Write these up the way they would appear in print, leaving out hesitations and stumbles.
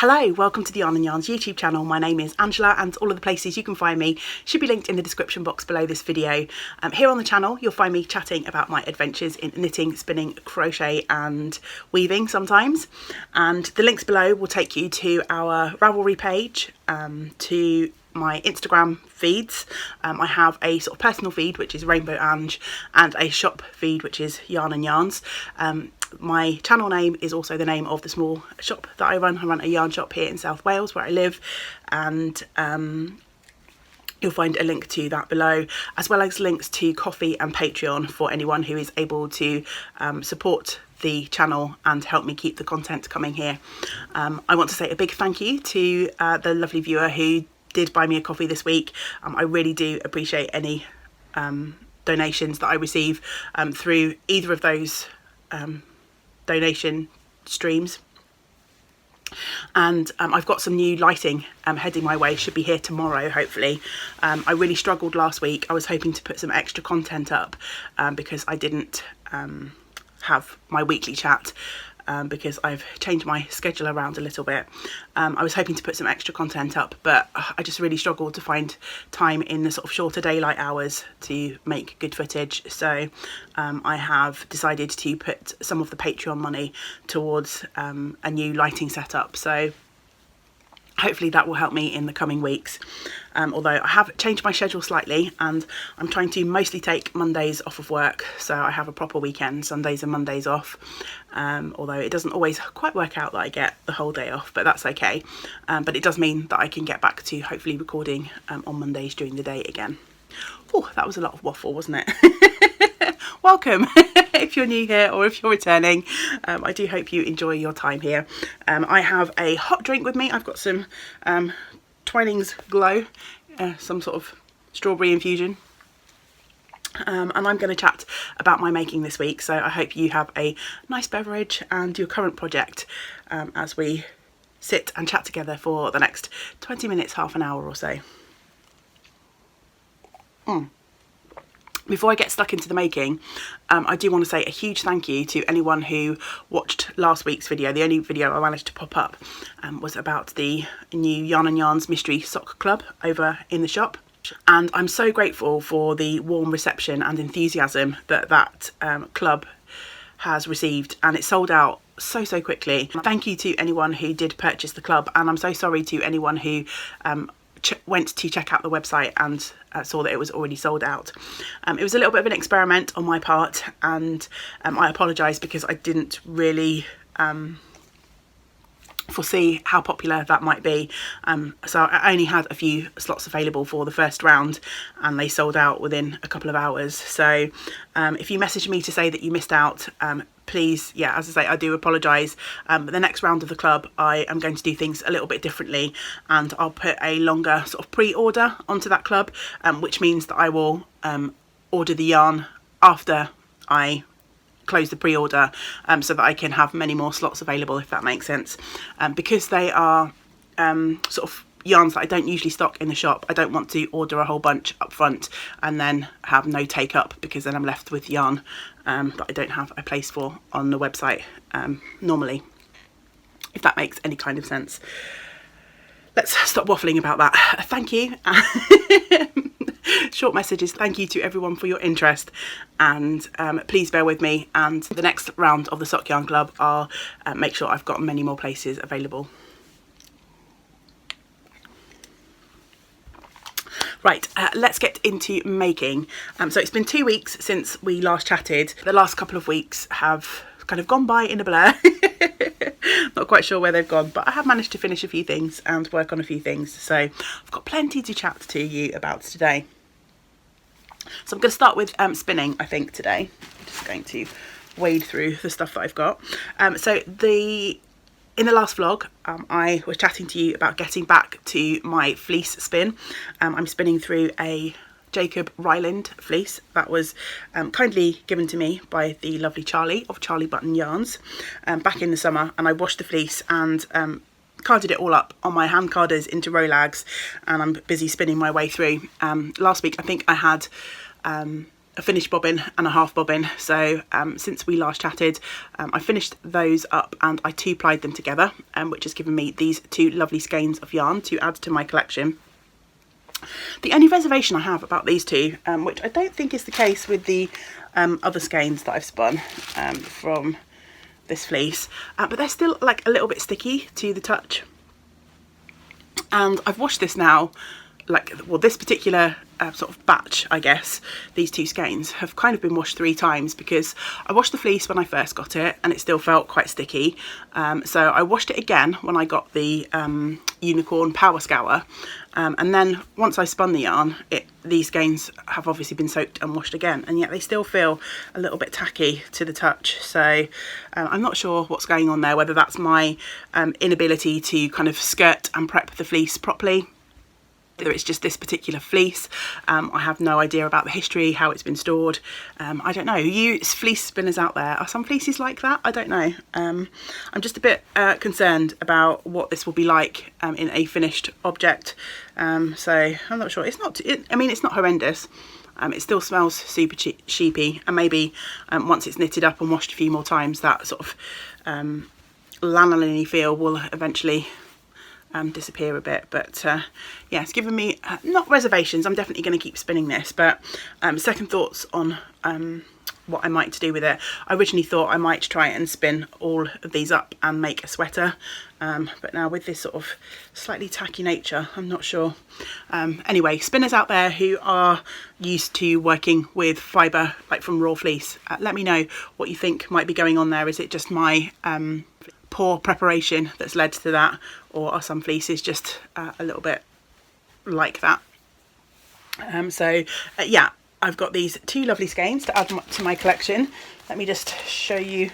Hello, welcome to the Yarn and Yarns YouTube channel. My name is Angela and all of the places you can find me should be linked in the description box below this video. Here on the channel you'll find me chatting about my adventures in knitting, spinning, crochet and weaving sometimes. And the links below will take you to our Ravelry page, to my Instagram feeds. I have a sort of personal feed which is Rainbow Ange and a shop feed which is Yarn and Yarns. My channel name is also the name of the small shop that I run. I run a yarn shop here in South Wales where I live, and you'll find a link to that below, as well as links to Ko-fi and Patreon for anyone who is able to support the channel and help me keep the content coming here. I want to say a big thank you to the lovely viewer who did buy me a coffee this week. I really do appreciate any donations that I receive through either of those donation streams. And I've got some new lighting heading my way, should be here tomorrow hopefully. I really struggled last week. I was hoping to put some extra content up because I didn't have my weekly chat because I've changed my schedule around a little bit. I was hoping to put some extra content up, but I just really struggled to find time in the sort of shorter daylight hours to make good footage. So I have decided to put some of the Patreon money towards a new lighting setup. So hopefully that will help me in the coming weeks. Although I have changed my schedule slightly and I'm trying to mostly take Mondays off of work, so I have a proper weekend, Sundays and Mondays off. Although it doesn't always quite work out that I get the whole day off, but that's okay. But it does mean that I can get back to hopefully recording on Mondays during the day again. Oh, that was a lot of waffle, wasn't it? Welcome if you're new here or if you're returning. I do hope you enjoy your time here. I have a hot drink with me. I've got some Twinings Glow, some sort of strawberry infusion. And I'm going to chat about my making this week, so I hope you have a nice beverage and your current project as we sit and chat together for the next 20 minutes, half an hour or so. Before I get stuck into the making, I do want to say a huge thank you to anyone who watched last week's video. The only video I managed to pop up was about the new Yarn and Yarns Mystery Sock Club over in the shop. And I'm so grateful for the warm reception and enthusiasm that that club has received, and it sold out so quickly. Thank you to anyone who did purchase the club, and I'm so sorry to anyone who went to check out the website and saw that it was already sold out. It was a little bit of an experiment on my part, and I apologise because I didn't really foresee how popular that might be. So I only had a few slots available for the first round and they sold out within a couple of hours. So if you message me to say that you missed out, please, yeah, as I say, I do apologise. But the next round of the club, I am going to do things a little bit differently, and I'll put a longer sort of pre-order onto that club, which means that I will order the yarn after I close the pre-order, so that I can have many more slots available, if that makes sense. Because they are sort of yarns that I don't usually stock in the shop, I don't want to order a whole bunch up front and then have no take up, because then I'm left with yarn that I don't have a place for on the website normally, if that makes any kind of sense. Let's stop waffling about that. Thank you. Short messages. Thank you to everyone for your interest, and please bear with me, and the next round of the Sock Yarn Club I'll make sure I've got many more places available. Right, let's get into making. So it's been 2 weeks since we last chatted. The last couple of weeks have kind of gone by in a blur. Not quite sure where they've gone, but I have managed to finish a few things and work on a few things, so I've got plenty to chat to you about today. So I'm going to start with spinning, I think, today. I'm just going to wade through the stuff that I've got. In the last vlog, I was chatting to you about getting back to my fleece spin. I'm spinning through a Jacob Ryland fleece that was kindly given to me by the lovely Charlie of Charlie Button Yarns back in the summer, and I washed the fleece and carded it all up on my hand carders into Rolags, and I'm busy spinning my way through. Last week I think I had a finished bobbin and a half bobbin. So since we last chatted, I finished those up and I 2-plied them together, which has given me these 2 lovely skeins of yarn to add to my collection. The only reservation I have about these 2, which I don't think is the case with the other skeins that I've spun from this fleece, but they're still like a little bit sticky to the touch. And I've washed this now, like, well, this particular sort of batch, I guess, these 2 skeins have kind of been washed 3 times, because I washed the fleece when I first got it and it still felt quite sticky. So I washed it again when I got the Unicorn Power Scour. And then once I spun the yarn, these skeins have obviously been soaked and washed again, and yet they still feel a little bit tacky to the touch. So I'm not sure what's going on there, whether that's my inability to kind of skirt and prep the fleece properly, whether it's just this particular fleece. I have no idea about the history, how it's been stored. I don't know. You fleece spinners out there, are some fleeces like that? I don't know. I'm just a bit concerned about what this will be like in a finished object. So I'm not sure. It's not, I mean, it's not horrendous. It still smells super sheepy, and maybe once it's knitted up and washed a few more times, that sort of lanolin-y feel will eventually disappear a bit. But yeah, it's given me not reservations. I'm definitely going to keep spinning this, but second thoughts on what I might do with it. I originally thought I might try and spin all of these up and make a sweater, but now with this sort of slightly tacky nature, I'm not sure. Anyway, spinners out there who are used to working with fibre like from raw fleece, let me know what you think might be going on there. Is it just my poor preparation that's led to that, or are some fleeces just a little bit like that? Yeah, I've got these 2 lovely skeins to add to my collection. Let me just show you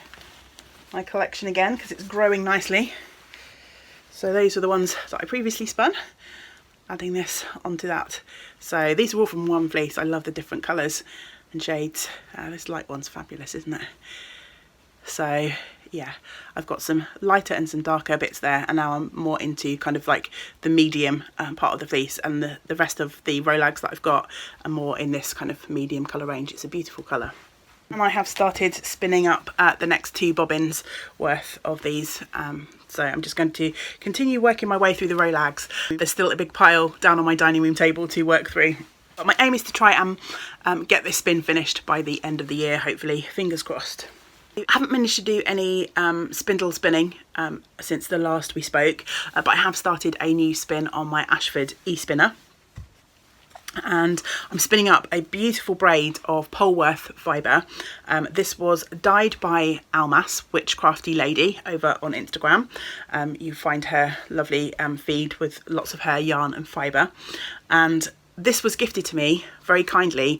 my collection again, because it's growing nicely. So those are the ones that I previously spun, adding this onto that. So these are all from one fleece. I love the different colours and shades. This light one's fabulous, isn't it? So yeah, I've got some lighter and some darker bits there, and now I'm more into kind of like the medium part of the fleece, and the rest of the rolags that I've got are more in this kind of medium colour range. It's a beautiful colour. And I have started spinning up the next 2 bobbins worth of these. So I'm just going to continue working my way through the rolags. There's still a big pile down on my dining room table to work through. But my aim is to try and get this spin finished by the end of the year, hopefully, fingers crossed. I haven't managed to do any spindle spinning since the last we spoke, but I have started a new spin on my Ashford e-spinner, and I'm spinning up a beautiful braid of Polworth fibre. This was dyed by Almas, Witchcrafty Lady, over on Instagram. You find her lovely feed with lots of her yarn and fibre, and this was gifted to me very kindly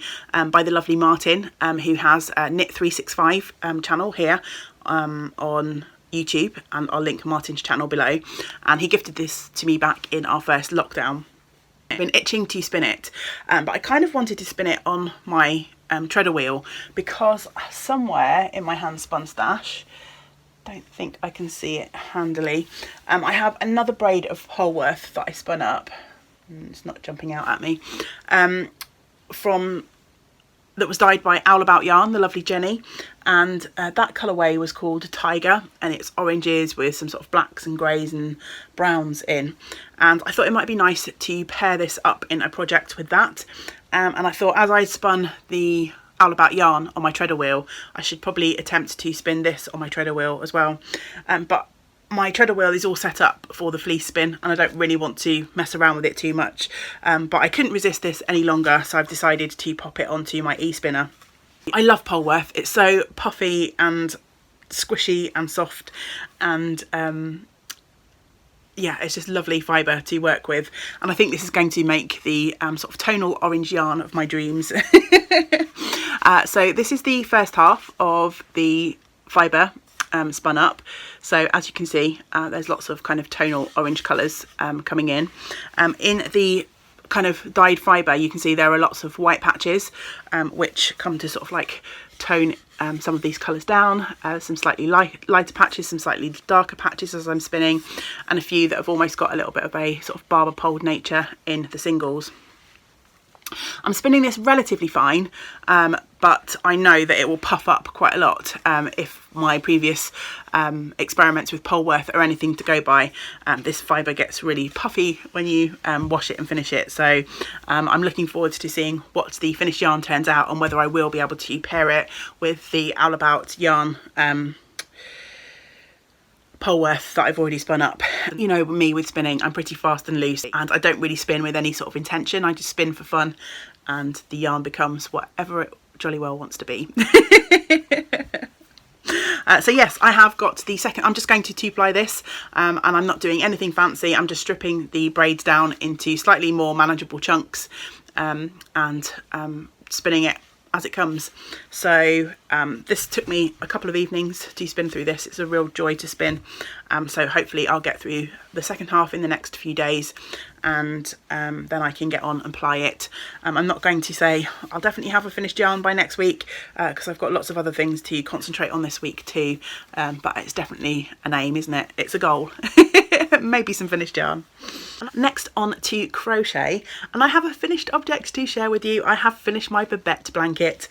by the lovely Martin, who has a Knit 365 channel here on YouTube, and I'll link Martin's channel below. And he gifted this to me back in our first lockdown. I've been itching to spin it, but I kind of wanted to spin it on my treader wheel, because somewhere in my hand spun stash, don't think I can see it handily, I have another braid of Polworth that I spun up. It's not jumping out at me, that was dyed by Owl About Yarn, the lovely Jenny, and that colourway was called Tiger, and it's oranges with some sort of blacks and greys and browns in, and I thought it might be nice to pair this up in a project with that, and I thought, as I spun the Owl About Yarn on my treader wheel, I should probably attempt to spin this on my treader wheel as well, but my treader wheel is all set up for the fleece spin, and I don't really want to mess around with it too much, but I couldn't resist this any longer, so I've decided to pop it onto my e-spinner. I love Polworth. It's so puffy and squishy and soft, and yeah, it's just lovely fibre to work with, and I think this is going to make the sort of tonal orange yarn of my dreams. So this is the first half of the fibre spun up. So as you can see, there's lots of kind of tonal orange colours coming in. In the kind of dyed fibre, you can see there are lots of white patches, which come to sort of like tone some of these colours down. Some slightly lighter patches, some slightly darker patches as I'm spinning, and a few that have almost got a little bit of a sort of barber pole nature in the singles. I'm spinning this relatively fine, but I know that it will puff up quite a lot if my previous experiments with Polworth are anything to go by. This fibre gets really puffy when you wash it and finish it, so I'm looking forward to seeing what the finished yarn turns out and whether I will be able to pair it with the All About yarn Polworth that I've already spun up. You know me with spinning, I'm pretty fast and loose, and I don't really spin with any sort of intention. I just spin for fun, and the yarn becomes whatever it jolly well wants to be. So yes, I have got the second. I'm just going to two-ply this, and I'm not doing anything fancy. I'm just stripping the braids down into slightly more manageable chunks, and spinning it as it comes. So this took me a couple of evenings to spin through this. It's a real joy to spin, so hopefully I'll get through the second half in the next few days, and then I can get on and ply it. I'm not going to say I'll definitely have a finished yarn by next week, because I've got lots of other things to concentrate on this week too, but it's definitely an aim, isn't it? It's a goal. Maybe some finished yarn. Next on to crochet, and I have a finished object to share with you. I have finished my Babette blanket.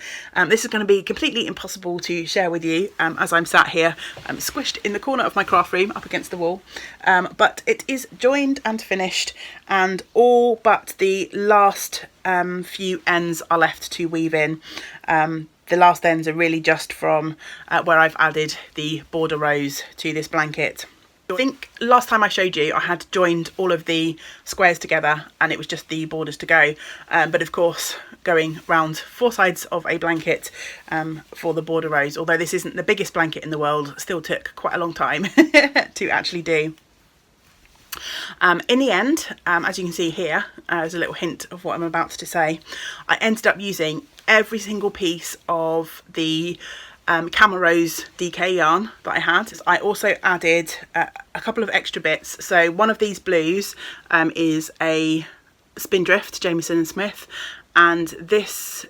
This is going to be completely impossible to share with you as I'm sat here squished in the corner of my craft room up against the wall, but it is joined and finished, and all but the last few ends are left to weave in. The last ends are really just from where I've added the border rows to this blanket. I think last time I showed you I had joined all of the squares together and it was just the borders to go, but of course going round 4 sides of a blanket for the border rows, although this isn't the biggest blanket in the world, still took quite a long time to actually do. In the end, as you can see here, there's a little hint of what I'm about to say. I ended up using every single piece of the Camerose DK yarn that I had. I also added a couple of extra bits. So one of these blues is a Spindrift Jameson and Smith, and this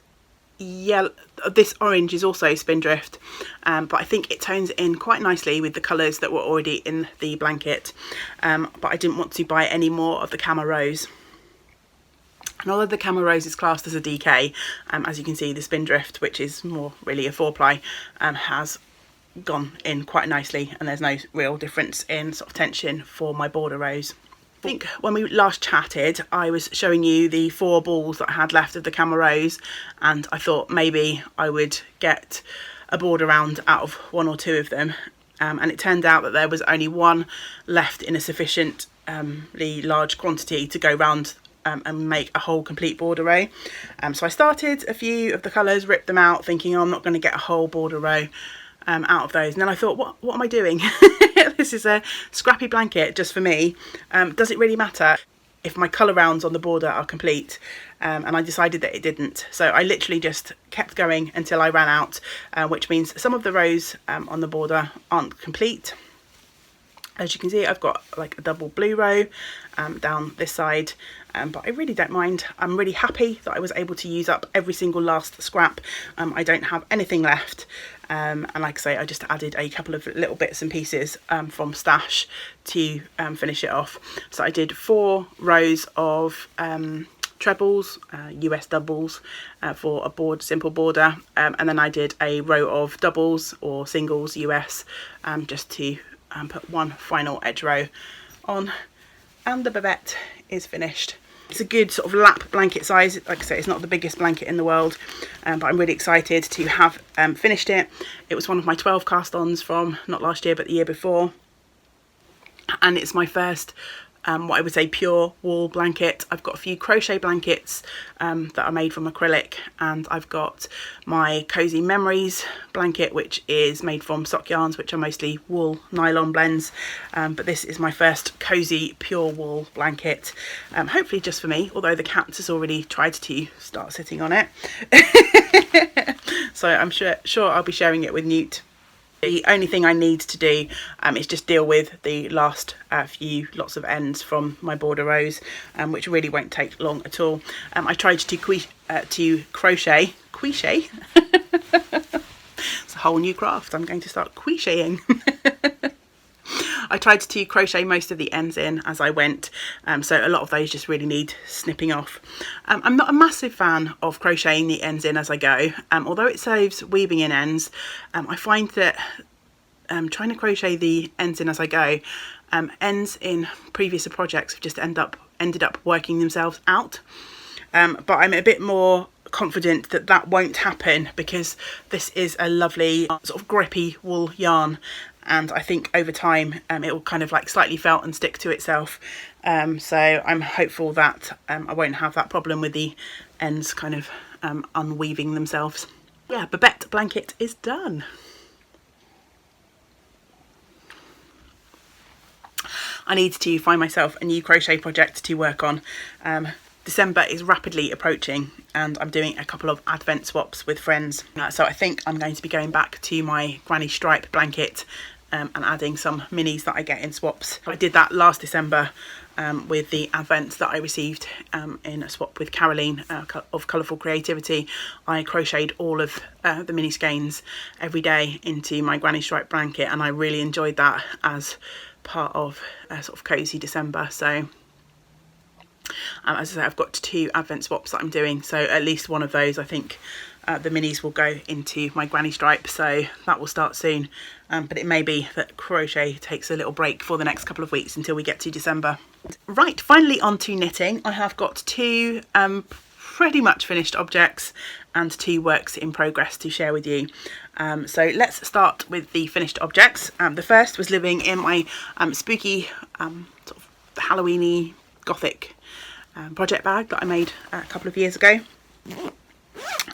orange is also Spindrift, but I think it tones in quite nicely with the colours that were already in the blanket, but I didn't want to buy any more of the Camerose. And although the Camerose is classed as a DK, as you can see, the Spindrift, which is more really a 4-ply, has gone in quite nicely, and there's no real difference in sort of tension for my border rows. I think when we last chatted, I was showing you the 4 balls that I had left of the Camerose, and I thought maybe I would get a border round out of 1 or 2 of them, and it turned out that there was only 1 left in a sufficiently large quantity to go round and make a whole complete border row. So I started a few of the colours, ripped them out, thinking, oh, I'm not going to get a whole border row out of those. And then I thought, what am I doing? This is a scrappy blanket just for me. Does it really matter if my colour rounds on the border are complete? And I decided that it didn't. So I literally just kept going until I ran out, which means some of the rows on the border aren't complete. As you can see, I've got like a double blue row down this side, but I really don't mind. I'm really happy that I was able to use up every single last scrap. I don't have anything left, and like I say, I just added a couple of little bits and pieces from stash to finish it off. So I did 4 rows of trebles, US doubles for a simple border, and then I did a row of doubles or singles US just to put 1 final edge row on, and the Babette is finished. It's a good sort of lap blanket size. Like I say, it's not the biggest blanket in the world, but I'm really excited to have finished it. It was one of my 12 cast ons from not last year but the year before, and it's my first what I would say pure wool blanket. I've got a few crochet blankets that are made from acrylic, and I've got my Cozy Memories blanket, which is made from sock yarns, which are mostly wool nylon blends, but this is my first cozy pure wool blanket, hopefully just for me, although the cat has already tried to start sitting on it. So I'm sure I'll be sharing it with Newt. The only thing I need to do is just deal with the last few lots of ends from my border rows, which really won't take long at all. I tried to crochet. It's a whole new craft. I'm going to start crocheting. I tried to crochet most of the ends in as I went, so a lot of those just really need snipping off. I'm not a massive fan of crocheting the ends in as I go, although it saves weaving in ends. I find that trying to crochet the ends in as I go, ends in previous projects have just ended up working themselves out, but I'm a bit more confident that that won't happen because this is a lovely sort of grippy wool yarn, and I think over time it will kind of like slightly felt and stick to itself, so I'm hopeful that I won't have that problem with the ends kind of unweaving themselves. Yeah, Babette blanket is done. I need to find myself a new crochet project to work on. December is rapidly approaching and I'm doing a couple of advent swaps with friends. So I think I'm going to be going back to my granny stripe blanket and adding some minis that I get in swaps. I did that last December with the advents that I received in a swap with Caroline of Colourful Creativity. I crocheted all of the mini skeins every day into my granny stripe blanket, and I really enjoyed that as part of a sort of cozy December. So as I say, I've got 2 advent swaps that I'm doing, so at least one of those I think the minis will go into my granny stripe, so that will start soon, but it may be that crochet takes a little break for the next couple of weeks until we get to December. Right, finally on to knitting. I have got 2 pretty much finished objects and 2 works in progress to share with you. So let's start with the finished objects. The first was living in my spooky sort of Halloweeny gothic project bag that I made a couple of years ago.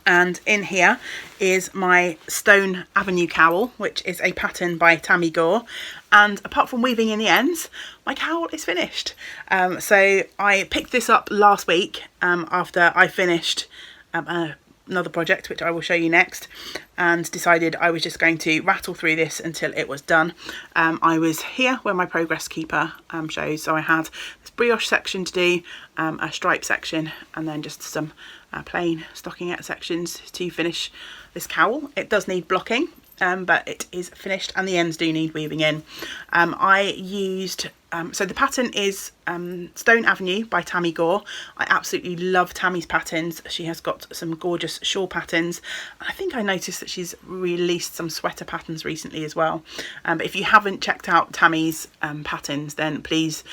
And in here is my Stone Avenue cowl, which is a pattern by Tammy Gore, and apart from weaving in the ends, my cowl is finished. So I picked this up last week after I finished another project which I will show you next, and decided I was just going to rattle through this until it was done. I was here where my progress keeper shows, so I had this brioche section to do, a stripe section, and then just some plain stockingette sections to finish this cowl. It does need blocking, but it is finished, and the ends do need weaving in. I used so the pattern is Stone Avenue by Tammy Gore. I absolutely love Tammy's patterns. She has got some gorgeous shawl patterns. I think I noticed that she's released some sweater patterns recently as well. But if you haven't checked out Tammy's patterns, then please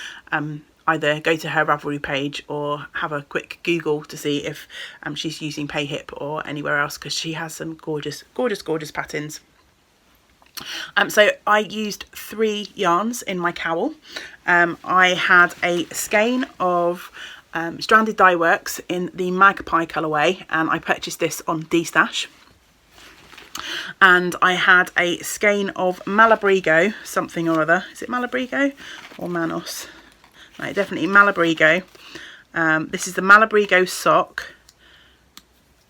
either go to her Ravelry page or have a quick Google to see if she's using Payhip or anywhere else, because she has some gorgeous, gorgeous, gorgeous patterns. So I used 3 yarns in my cowl. I had a skein of Stranded Dye Works in the Magpie colourway, and I purchased this on D-Stash. And I had a skein of Malabrigo something or other. Is it Malabrigo or Manos? No, definitely Malabrigo. This is the Malabrigo sock,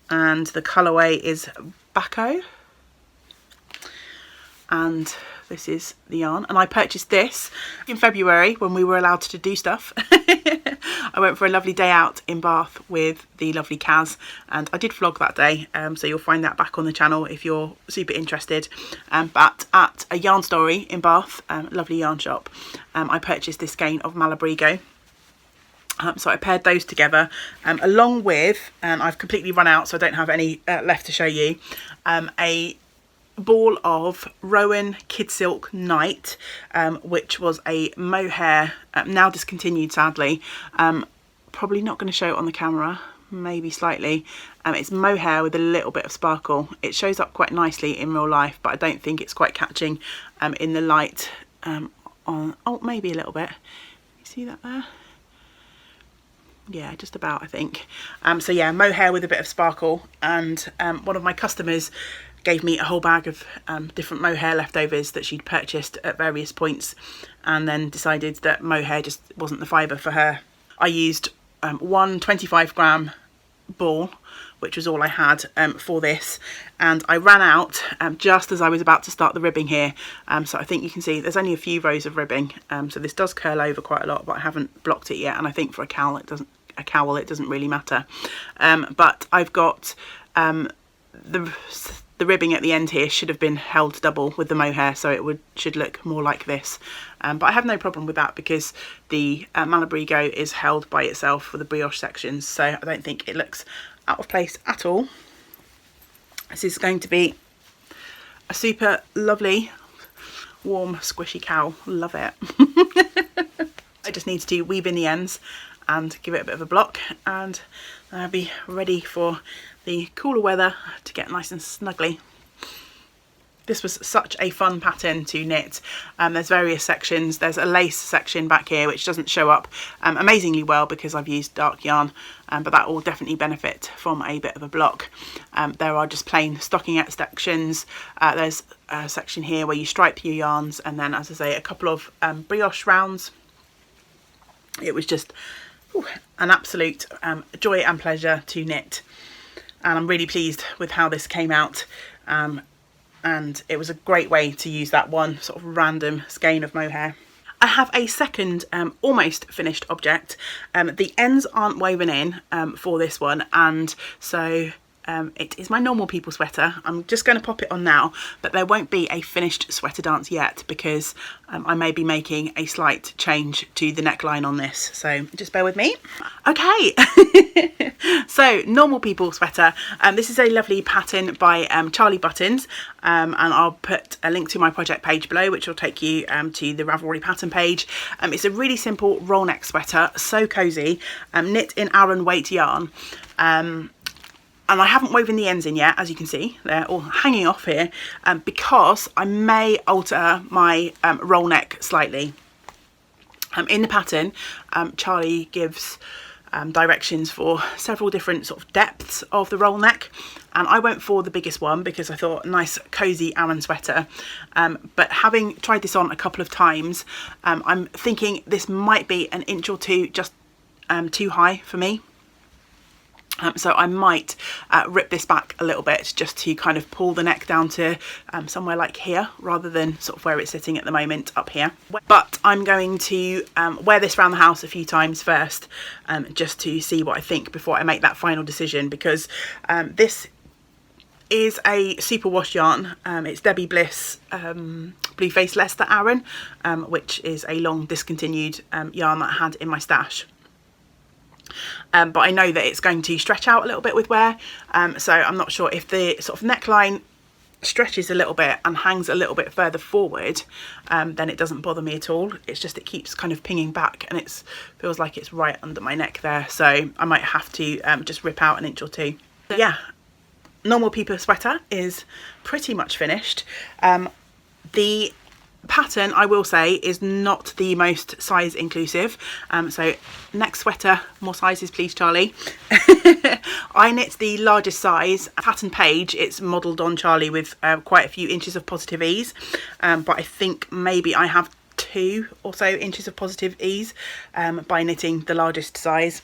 and the colourway is Baco. And this is the yarn, and I purchased this in February when we were allowed to do stuff. I went for a lovely day out in Bath with the lovely Kaz, and I did vlog that day, so you'll find that back on the channel if you're super interested. But at a yarn story in Bath, lovely yarn shop, I purchased this skein of Malabrigo. So I paired those together along with, and I've completely run out so I don't have any left to show you, a ball of Rowan Kid Silk Night, which was a mohair, now discontinued sadly. Probably not going to show it on the camera, maybe slightly. It's mohair with a little bit of sparkle. It shows up quite nicely in real life, but I don't think it's quite catching in the light. Oh, maybe a little bit. You see that there? Yeah, just about, I think. So yeah, mohair with a bit of sparkle, and one of my customers gave me a whole bag of different mohair leftovers that she'd purchased at various points, and then decided that mohair just wasn't the fibre for her. I used one 25-gram ball, which was all I had for this, and I ran out just as I was about to start the ribbing here. So I think you can see there's only a few rows of ribbing, so this does curl over quite a lot, but I haven't blocked it yet, and I think for a cowl it doesn't really matter. But I've got the the ribbing at the end here should have been held double with the mohair, so it should look more like this. But I have no problem with that because the Malabrigo is held by itself for the brioche sections, so I don't think it looks out of place at all. This is going to be a super lovely, warm, squishy cowl. Love it. I just need to weave in the ends and give it a bit of a block, and I'll be ready for the cooler weather to get nice and snuggly. This was such a fun pattern to knit. There's various sections. There's a lace section back here which doesn't show up amazingly well because I've used dark yarn, but that will definitely benefit from a bit of a block. There are just plain stockingette sections. There's a section here where you stripe your yarns, and then, as I say, a couple of brioche rounds. It was just an absolute joy and pleasure to knit, and I'm really pleased with how this came out. And it was a great way to use that one sort of random skein of mohair. I have a second almost finished object. The ends aren't woven in for this one, and so it is my normal people sweater. I'm just going to pop it on now, but there won't be a finished sweater dance yet because I may be making a slight change to the neckline on this, so just bear with me. Okay. So normal people sweater. This is a lovely pattern by Charlie Buttons, and I'll put a link to my project page below, which will take you to the Ravelry pattern page. It's a really simple roll neck sweater, so cozy, knit in Aran weight yarn. And I haven't woven the ends in yet, as you can see. They're all hanging off here because I may alter my roll neck slightly. In the pattern, Charlie gives directions for several different sort of depths of the roll neck, and I went for the biggest one because I thought nice cozy Aran sweater. But having tried this on a couple of times, I'm thinking this might be an inch or two just too high for me. So I might rip this back a little bit just to kind of pull the neck down to somewhere like here, rather than sort of where it's sitting at the moment up here. But I'm going to wear this around the house a few times first, just to see what I think before I make that final decision, because this is a superwash yarn. It's Debbie Bliss Blueface Leicester Aran, which is a long discontinued yarn that I had in my stash. But I know that it's going to stretch out a little bit with wear, so I'm not sure if the sort of neckline stretches a little bit and hangs a little bit further forward, then it doesn't bother me at all. It's just it keeps kind of pinging back, and it feels like it's right under my neck there, so I might have to just rip out an inch or two. But yeah, normal people sweater is pretty much finished. The pattern, I will say, is not the most size inclusive, so next sweater, more sizes please, Charlie. I knit the largest size. Pattern page, it's modelled on Charlie with quite a few inches of positive ease, but I think maybe I have 2 or so inches of positive ease by knitting the largest size.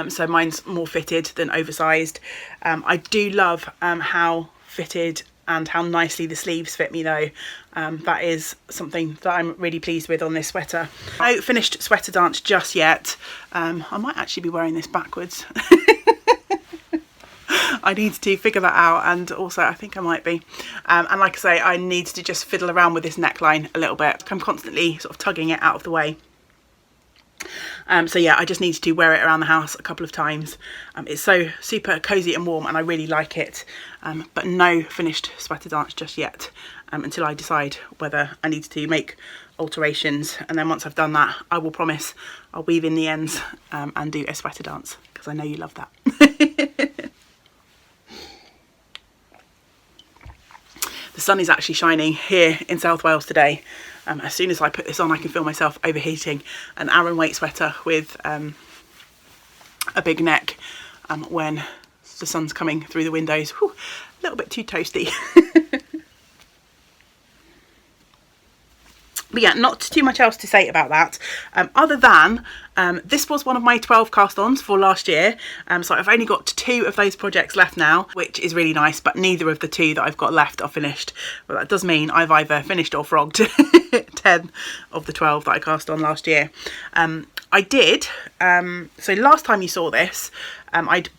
So mine's more fitted than oversized. I do love how fitted and how nicely the sleeves fit me though. That is something that I'm really pleased with on this sweater. No finished sweater dance just yet. I might actually be wearing this backwards. I need to figure that out, and also I think I might be. And like I say, I need to just fiddle around with this neckline a little bit. I'm constantly sort of tugging it out of the way. So yeah, I just need to wear it around the house a couple of times. It's so super cozy and warm, and I really like it. But no finished sweater dance just yet, until I decide whether I need to make alterations. And then once I've done that, I will promise I'll weave in the ends and do a sweater dance, because I know you love that. The sun is actually shining here in South Wales today. As soon as I put this on, I can feel myself overheating. An Aran weight sweater with a big neck when the sun's coming through the windows. Whew, a little bit too toasty. But yeah, not too much else to say about that, other than this was one of my 12 cast ons for last year, so I've only got 2 of those projects left now, which is really nice, but neither of the 2 that I've got left are finished. Well, that does mean I've either finished or frogged 10 of the 12 that I cast on last year. I did, so last time you saw this, I'd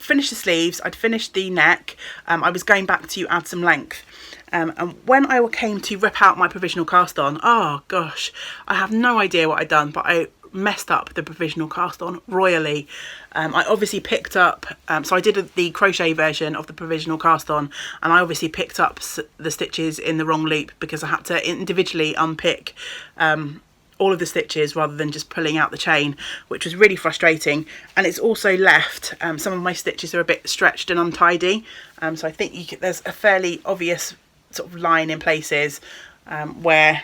finished the sleeves, I'd finished the neck, I was going back to add some length. And when I came to rip out my provisional cast on, oh gosh, I have no idea what I'd done, but I messed up the provisional cast on royally. I obviously picked up, so I did the crochet version of the provisional cast on, and I obviously picked up the stitches in the wrong loop because I had to individually unpick all of the stitches rather than just pulling out the chain, which was really frustrating. And it's also left some of my stitches are a bit stretched and untidy, so I think there's a fairly obvious sort of line in places where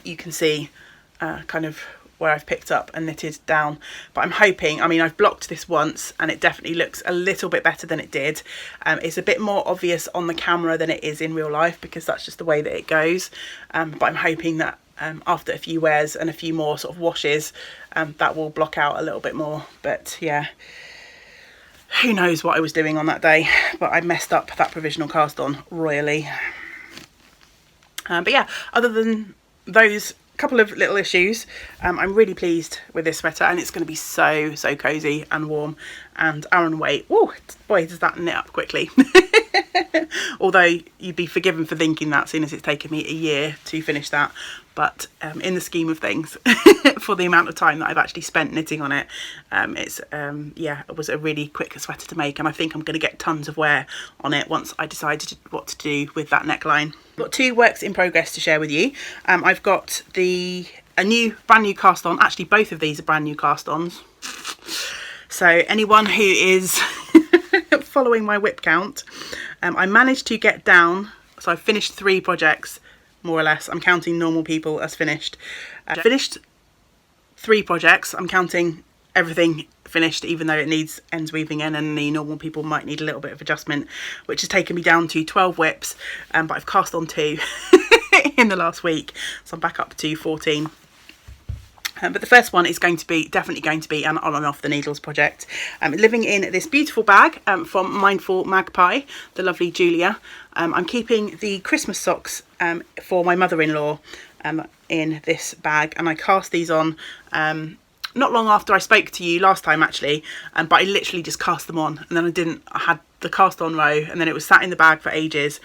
you can see kind of where I've picked up and knitted down. But I'm hoping, I mean, I've blocked this once and it definitely looks a little bit better than it did. It's a bit more obvious on the camera than it is in real life because that's just the way that it goes. But I'm hoping that after a few wears and a few more sort of washes, that will block out a little bit more. But yeah, who knows what I was doing on that day, but I messed up that provisional cast on royally. But yeah, other than those couple of little issues, I'm really pleased with this sweater, and it's going to be so cozy and warm and Aran weight. Oh boy, does that knit up quickly. Although you'd be forgiven for thinking that, seeing as it's taken me a year to finish that. But in the scheme of things, for the amount of time that I've actually spent knitting on it, yeah, it was a really quick sweater to make, and I think I'm going to get tons of wear on it once I decided what to do with that neckline. I've got two works in progress to share with you. I've got a brand new cast on. Actually, both of these are brand new cast ons. So anyone who is following my whip count, I managed to get down. So I've finished 3 projects. More or less, I'm counting normal people as finished. Finished 3 projects. I'm counting everything finished, even though it needs ends weaving in, and the normal people might need a little bit of adjustment, which has taken me down to 12 whips. But I've cast on 2 in the last week, so I'm back up to 14. But the first one is definitely going to be an on and off the needles project. Living in this beautiful bag from Mindful Magpie, the lovely Julia. I'm keeping the Christmas socks for my mother-in-law in this bag, and I cast these on not long after I spoke to you last time actually, but I literally just cast them on, and then I had the cast on row, and then it was sat in the bag for ages.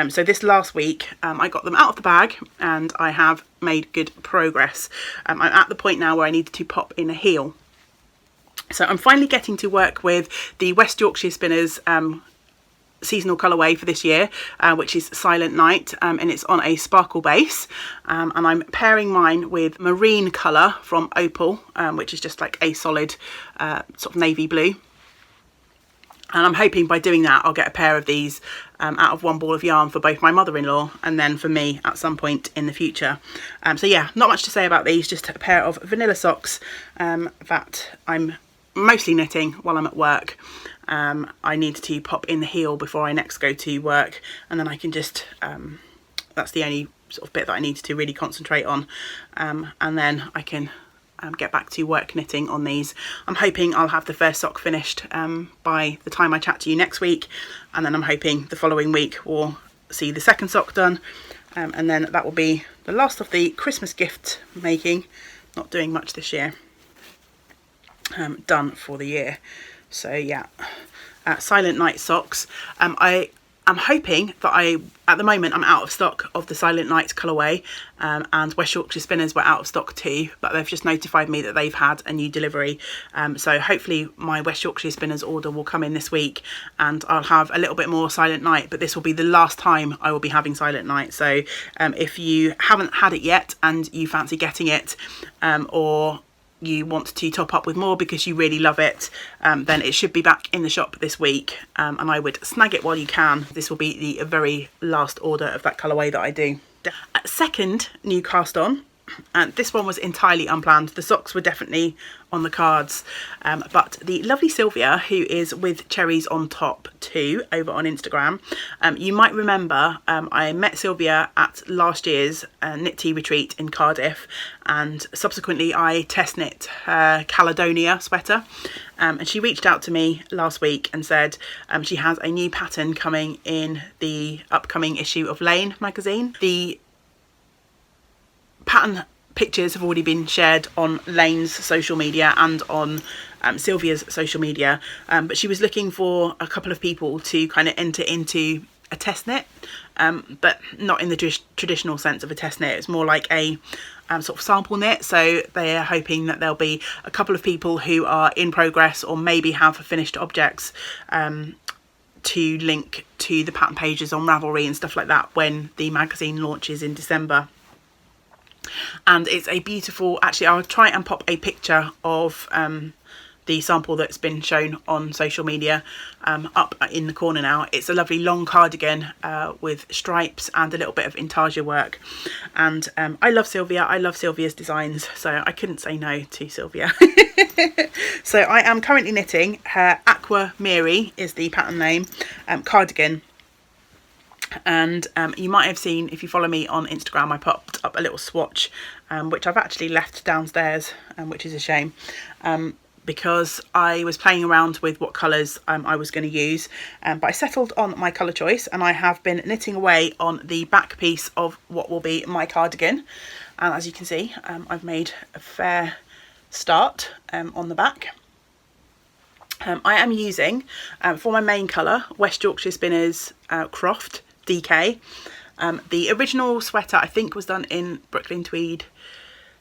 So this last week I got them out of the bag and I have made good progress. I'm at the point now where I need to pop in a heel. So I'm finally getting to work with the West Yorkshire Spinners seasonal colourway for this year, which is Silent Night, and it's on a sparkle base, and I'm pairing mine with marine colour from Opal, which is just like a solid sort of navy blue. And I'm hoping by doing that I'll get a pair of these out of one ball of yarn for both my mother-in-law and then for me at some point in the future. So yeah, not much to say about these, just a pair of vanilla socks that I'm mostly knitting while I'm at work. I need to pop in the heel before I next go to work, and then I can just that's the only sort of bit that I need to really concentrate on, and then I can get back to work knitting on these. I'm hoping I'll have the first sock finished by the time I chat to you next week, and then I'm hoping the following week we'll see the second sock done, and then that will be the last of the Christmas gift making. Not doing much this year. Done for the year. So yeah, Silent Night socks. I'm hoping that at the moment I'm out of stock of the Silent Night colourway, and West Yorkshire Spinners were out of stock too, but they've just notified me that they've had a new delivery. So hopefully my West Yorkshire Spinners order will come in this week and I'll have a little bit more Silent Night, but this will be the last time I will be having Silent Night. So if you haven't had it yet and you fancy getting it, or you want to top up with more because you really love it, then it should be back in the shop this week, and I would snag it while you can. This will be the very last order of that colourway that I do. Second new cast on, and this one was entirely unplanned. The socks were definitely on the cards, but the lovely Sylvia, who is with Cherries on Top too over on Instagram, you might remember I met Sylvia at last year's Knit Tea retreat in Cardiff, and subsequently I test knit her Caledonia sweater, and she reached out to me last week and said she has a new pattern coming in the upcoming issue of Lane magazine. The pattern pictures have already been shared on Lane's social media and on Sylvia's social media, but she was looking for a couple of people to kind of enter into a test knit, but not in the traditional sense of a test knit. It's more like a sort of sample knit. So they're hoping that there'll be a couple of people who are in progress or maybe have finished objects to link to the pattern pages on Ravelry and stuff like that when the magazine launches in December. And it's a beautiful, actually I'll try and pop a picture of the sample that's been shown on social media up in the corner now. It's a lovely long cardigan with stripes and a little bit of intarsia work, and I love Sylvia, I love Sylvia's designs, so I couldn't say no to Sylvia. So I am currently knitting her Aqua Miri is the pattern name cardigan. And you might have seen, if you follow me on Instagram, I popped up a little swatch which I've actually left downstairs, which is a shame, because I was playing around with what colours I was going to use, but I settled on my colour choice, and I have been knitting away on the back piece of what will be my cardigan. And as you can see, I've made a fair start on the back. I am using, for my main colour, West Yorkshire Spinners Croft DK. The original sweater I think was done in Brooklyn Tweed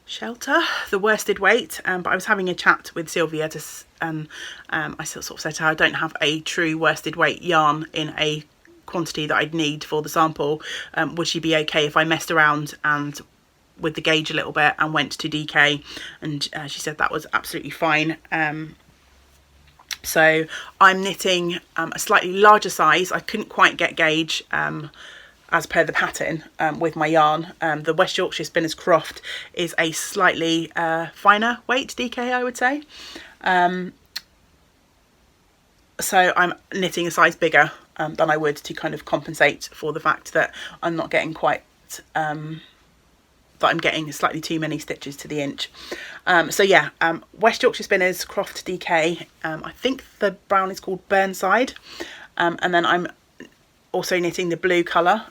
Shelter, the worsted weight, but I was having a chat with Sylvia to, I sort of said to her, I don't have a true worsted weight yarn in a quantity that I'd need for the sample. Would she be okay if I messed around and with the gauge a little bit and went to DK? And she said that was absolutely fine. So I'm knitting a slightly larger size. I couldn't quite get gauge as per the pattern with my yarn. The West Yorkshire Spinners Croft is a slightly finer weight DK, I would say. So I'm knitting a size bigger than I would to kind of compensate for the fact that I'm not getting quite that I'm getting slightly too many stitches to the inch. So yeah, West Yorkshire Spinners Croft DK. I think the brown is called Burnside, and then I'm also knitting the blue colour,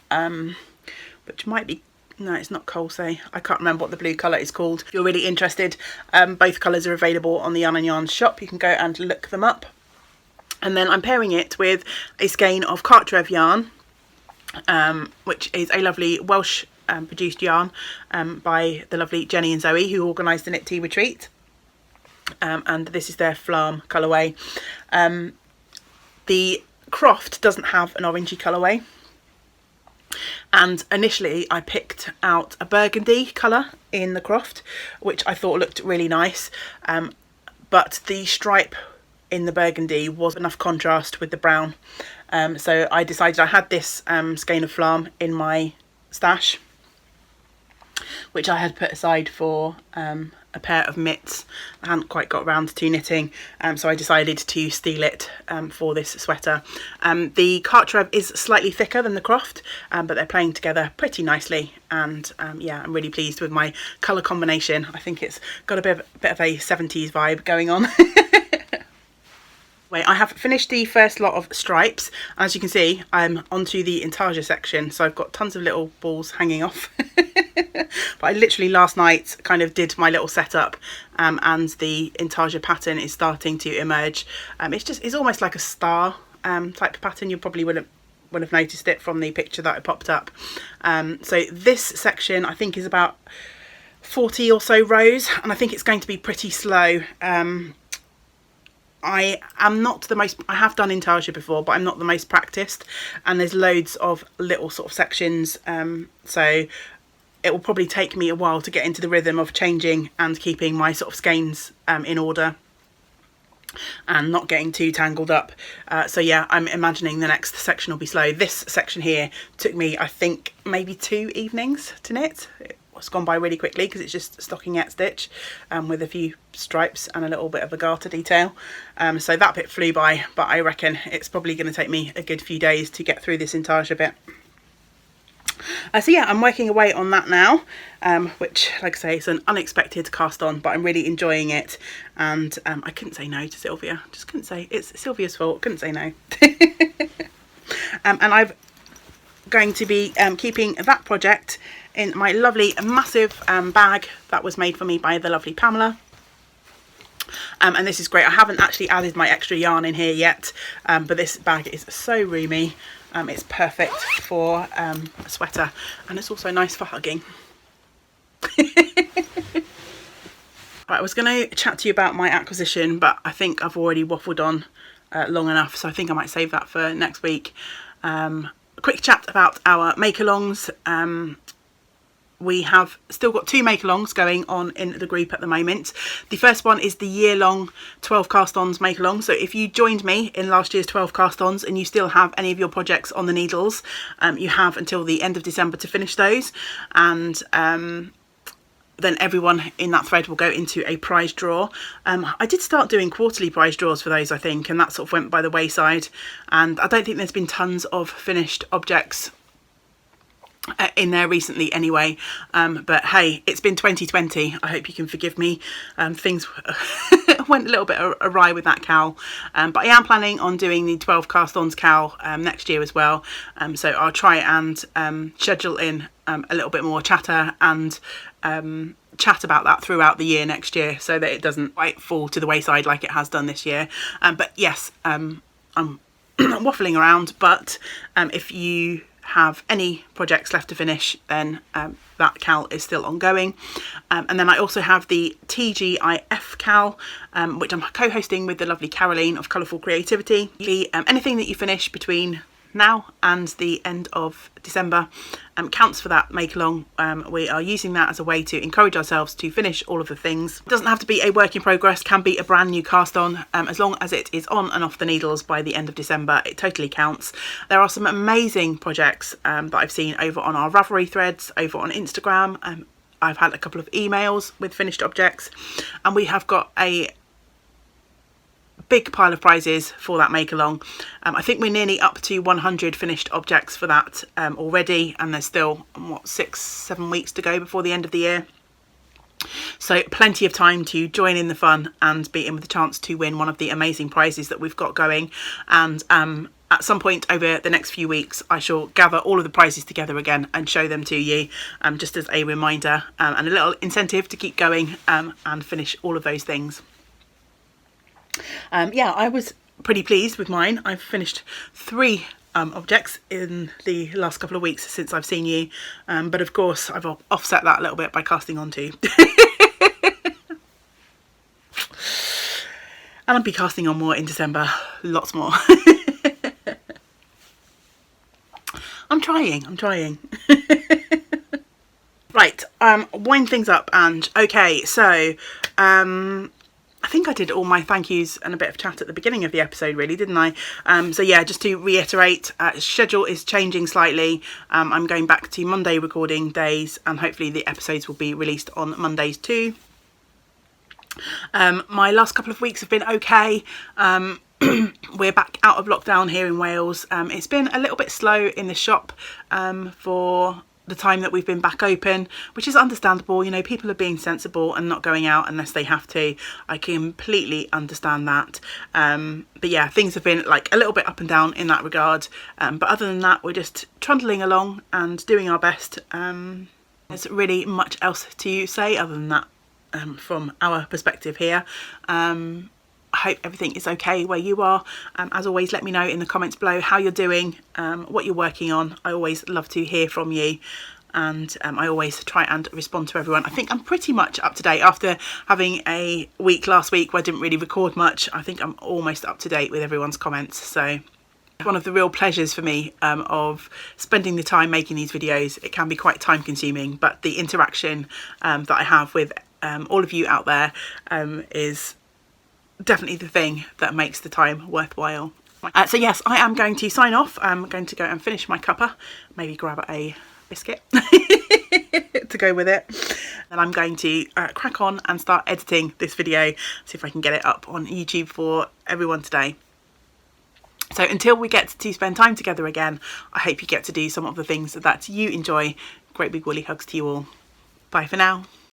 which might be, no, it's not Colsay. I can't remember what the blue colour is called. If you're really interested, both colours are available on the Yarn and Yarn shop. You can go and look them up. And then I'm pairing it with a skein of Cartrev yarn, which is a lovely Welsh produced yarn by the lovely Jenny and Zoe, who organised the Knit Tea Retreat. And this is their Flam colourway. The Croft doesn't have an orangey colourway, and initially I picked out a burgundy colour in the Croft, which I thought looked really nice, but the stripe in the burgundy was enough contrast with the brown, so I decided, I had this skein of Flam in my stash, which I had put aside for a pair of mitts I hadn't quite got around to knitting, so I decided to steal it for this sweater. The Cartrev is slightly thicker than the Croft, but they're playing together pretty nicely, and yeah, I'm really pleased with my colour combination. I think it's got a bit of a 70s vibe going on. I have finished the first lot of stripes. As you can see, I'm onto the intarsia section, so I've got tons of little balls hanging off. But I literally last night kind of did my little setup, and the intarsia pattern is starting to emerge. It's almost like a star type of pattern. You probably would have noticed it from the picture that I popped up. So this section I think is about 40 or so rows, and I think it's going to be pretty slow. I am not the most, I have done intarsia before, but I'm not the most practiced, and there's loads of little sort of sections, so it will probably take me a while to get into the rhythm of changing and keeping my sort of skeins in order and not getting too tangled up. So yeah, I'm imagining the next section will be slow. This section here took me, I think, maybe 2 evenings to knit. It's gone by really quickly because it's just stockinette stitch with a few stripes and a little bit of a garter detail, so that bit flew by, but I reckon it's probably going to take me a good few days to get through this intarsia bit. So yeah, I'm working away on that now, which, like I say, is an unexpected cast on, but I'm really enjoying it, and I couldn't say no to Sylvia. Just couldn't say, it's Sylvia's fault, couldn't say no. And I'm going to be keeping that project in my lovely massive bag that was made for me by the lovely Pamela. And this is great. I haven't actually added my extra yarn in here yet, but this bag is so roomy. It's perfect for a sweater, and it's also nice for hugging. Right, I was going to chat to you about my acquisition, but I think I've already waffled on long enough, so I think I might save that for next week. A quick chat about our make-alongs. We have still got 2 make-alongs going on in the group at the moment. The first one is the year-long 12 Cast Ons make-along. So if you joined me in last year's 12 Cast Ons and you still have any of your projects on the needles, you have until the end of December to finish those. And then everyone in that thread will go into a prize draw. I did start doing quarterly prize draws for those, I think, and that sort of went by the wayside. And I don't think there's been tons of finished objects in there recently anyway, but hey, it's been 2020. I hope you can forgive me. Things went a little bit awry with that cowl, but I am planning on doing the 12 Cast Ons cowl next year as well, so I'll try and schedule in a little bit more chatter and chat about that throughout the year next year, so that it doesn't quite fall to the wayside like it has done this year. But yes, I'm waffling around, but if you have any projects left to finish, then that cowl is still ongoing. And then I also have the TGIF cowl, which I'm co-hosting with the lovely Caroline of Colourful Creativity. Anything that you finish between now and the end of December counts for that make along. We are using that as a way to encourage ourselves to finish all of the things. It doesn't have to be a work in progress, can be a brand new cast on, as long as it is on and off the needles by the end of December. It totally counts. There are some amazing projects that I've seen over on our Ravelry threads, over on Instagram. I've had a couple of emails with finished objects, and we have got a big pile of prizes for that make along. I think we're nearly up to 100 finished objects for that already, and there's still what, 6-7 weeks to go before the end of the year, so plenty of time to join in the fun and be in with a chance to win one of the amazing prizes that we've got going. And at some point over the next few weeks, I shall gather all of the prizes together again and show them to you, just as a reminder and a little incentive to keep going and finish all of those things. Yeah, I was pretty pleased with mine. I've finished 3 objects in the last couple of weeks since I've seen you, but of course I've offset that a little bit by casting on 2. And I'll be casting on more in December, lots more. I'm trying. Right, wind things up, and okay, so I think I did all my thank yous and a bit of chat at the beginning of the episode, really, didn't I? So yeah, just to reiterate, schedule is changing slightly. I'm going back to Monday recording days, and hopefully the episodes will be released on Mondays too. My last couple of weeks have been okay. We're back out of lockdown here in Wales. It's been a little bit slow in the shop for the time that we've been back open, which is understandable. You know, people are being sensible and not going out unless they have to. I completely understand that. But yeah, things have been like a little bit up and down in that regard. But other than that, we're just trundling along and doing our best. There's really much else to say other than that from our perspective here. I hope everything is okay where you are. As always, let me know in the comments below how you're doing, what you're working on. I always love to hear from you, and I always try and respond to everyone. I think I'm pretty much up to date after having a week last week where I didn't really record much. I think I'm almost up to date with everyone's comments. So one of the real pleasures for me of spending the time making these videos, it can be quite time consuming, but the interaction that I have with all of you out there is definitely the thing that makes the time worthwhile. So yes, I am going to sign off. I'm going to go and finish my cuppa, maybe grab a biscuit to go with it, and I'm going to crack on and start editing this video, see if I can get it up on YouTube for everyone today. So until we get to spend time together again, I hope you get to do some of the things that you enjoy. Great big woolly hugs to you all. Bye for now.